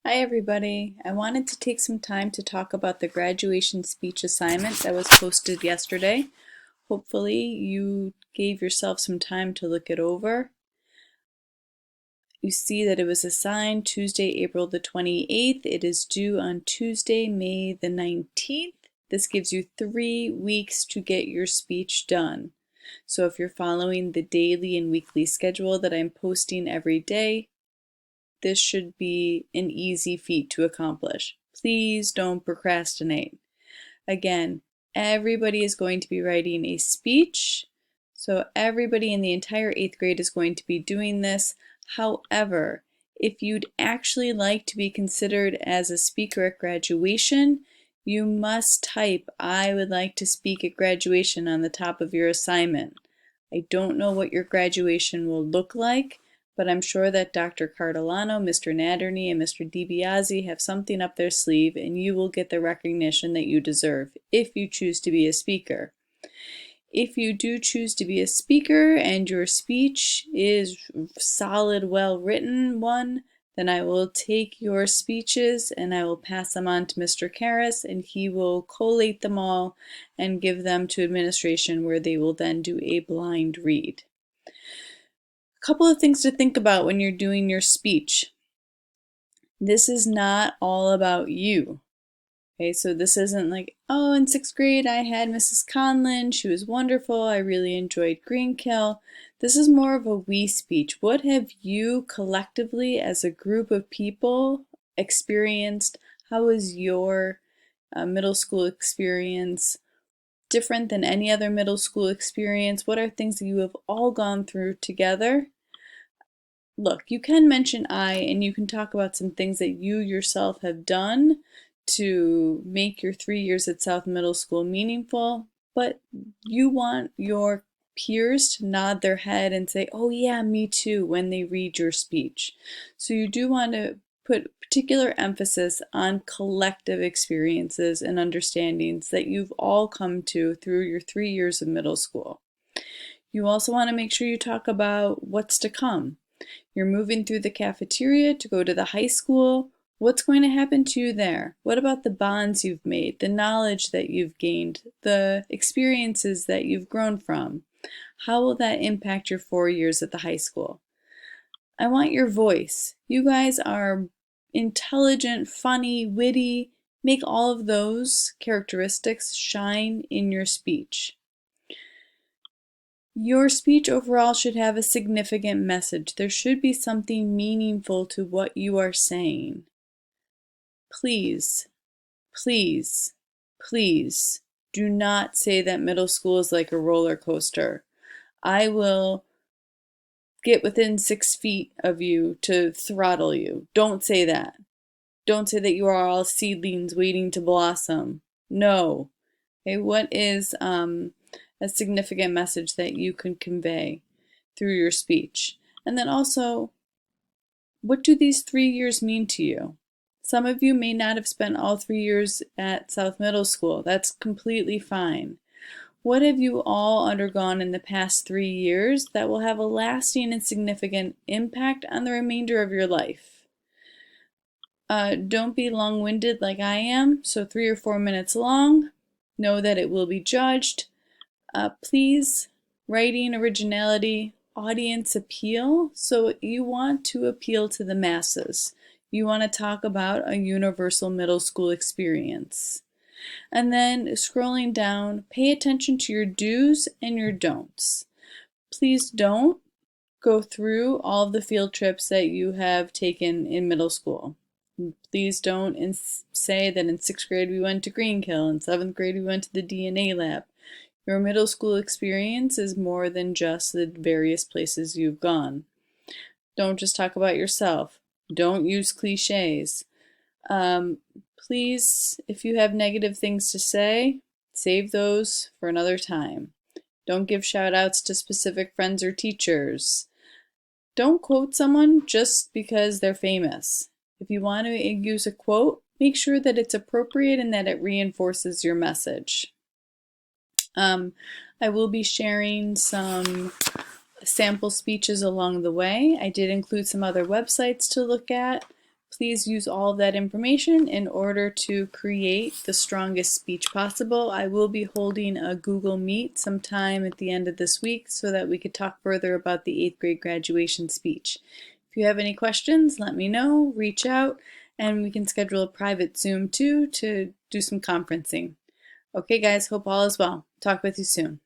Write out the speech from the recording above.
Hi everybody. I wanted to take some time to talk about the graduation speech assignment that was posted yesterday. Hopefully you gave yourself some time to look it over. You see that it was assigned Tuesday, April the 28th. It is due on Tuesday, May the 19th. This gives you 3 weeks to get your speech done. So if you're following the daily and weekly schedule that I'm posting every day, this should be an easy feat to accomplish. Please don't procrastinate. Again, everybody is going to be writing a speech, so everybody in the entire 8th grade is going to be doing this. However, if you'd actually like to be considered as a speaker at graduation, you must type "I would like to speak at graduation" on the top of your assignment. I don't know what your graduation will look like, but I'm sure that Dr. Cardilano, Mr. Naderny, and Mr. DiBiase have something up their sleeve, and you will get the recognition that you deserve if you choose to be a speaker. If you do choose to be a speaker and your speech is solid, well-written one, then I will take your speeches and I will pass them on to Mr. Karras, and he will collate them all and give them to administration, where they will then do a blind read. A couple of things to think about when you're doing your speech. This is not all about you. Okay, so this isn't like, oh, in 6th grade I had Mrs. Conlin, she was wonderful, I really enjoyed Greenkill. This is more of a we speech. What have you collectively as a group of people experienced? How is your middle school experience different than any other middle school experience? What are things that you have all gone through together? Look, you can mention I, and you can talk about some things that you yourself have done to make your 3 years at South Middle School meaningful, but you want your peers to nod their head and say, oh yeah, me too, when they read your speech. So you do want to put particular emphasis on collective experiences and understandings that you've all come to through your 3 years of middle school. You also want to make sure you talk about what's to come. You're moving through the cafeteria to go to the high school. What's going to happen to you there? What about the bonds you've made, the knowledge that you've gained, the experiences that you've grown from? How will that impact your 4 years at the high school? I want your voice. You guys are intelligent, funny, witty. Make all of those characteristics shine in your speech. Your speech overall should have a significant message. There should be something meaningful to what you are saying. Please, please, please do not say that middle school is like a roller coaster. I will get within 6 feet of you to throttle you. Don't say that. Don't say that you are all seedlings waiting to blossom. No. Okay, what is a significant message that you can convey through your speech? And then also, what do these 3 years mean to you? Some of you may not have spent all 3 years at South Middle School. That's completely fine. What have you all undergone in the past 3 years that will have a lasting and significant impact on the remainder of your life? Don't be long-winded like I am, so 3 or 4 minutes long. Know that it will be judged. Please, writing originality, audience appeal. So you want to appeal to the masses. You want to talk about a universal middle school experience. And then scrolling down, pay attention to your do's and your don'ts. Please don't go through all of the field trips that you have taken in middle school. Please don't say that in 6th grade we went to Greenkill, in 7th grade we went to the DNA lab. Your middle school experience is more than just the various places you've gone. Don't just talk about yourself. Don't use cliches. Please, if you have negative things to say, save those for another time. Don't give shout outs to specific friends or teachers. Don't quote someone just because they're famous. If you want to use a quote, make sure that it's appropriate and that it reinforces your message. I will be sharing some sample speeches along the way. I did include some other websites to look at. Please use all of that information in order to create the strongest speech possible. I will be holding a Google Meet sometime at the end of this week so that we could talk further about the 8th grade graduation speech. If you have any questions, let me know, reach out, and we can schedule a private Zoom too to do some conferencing. Okay guys, hope all is well. Talk with you soon.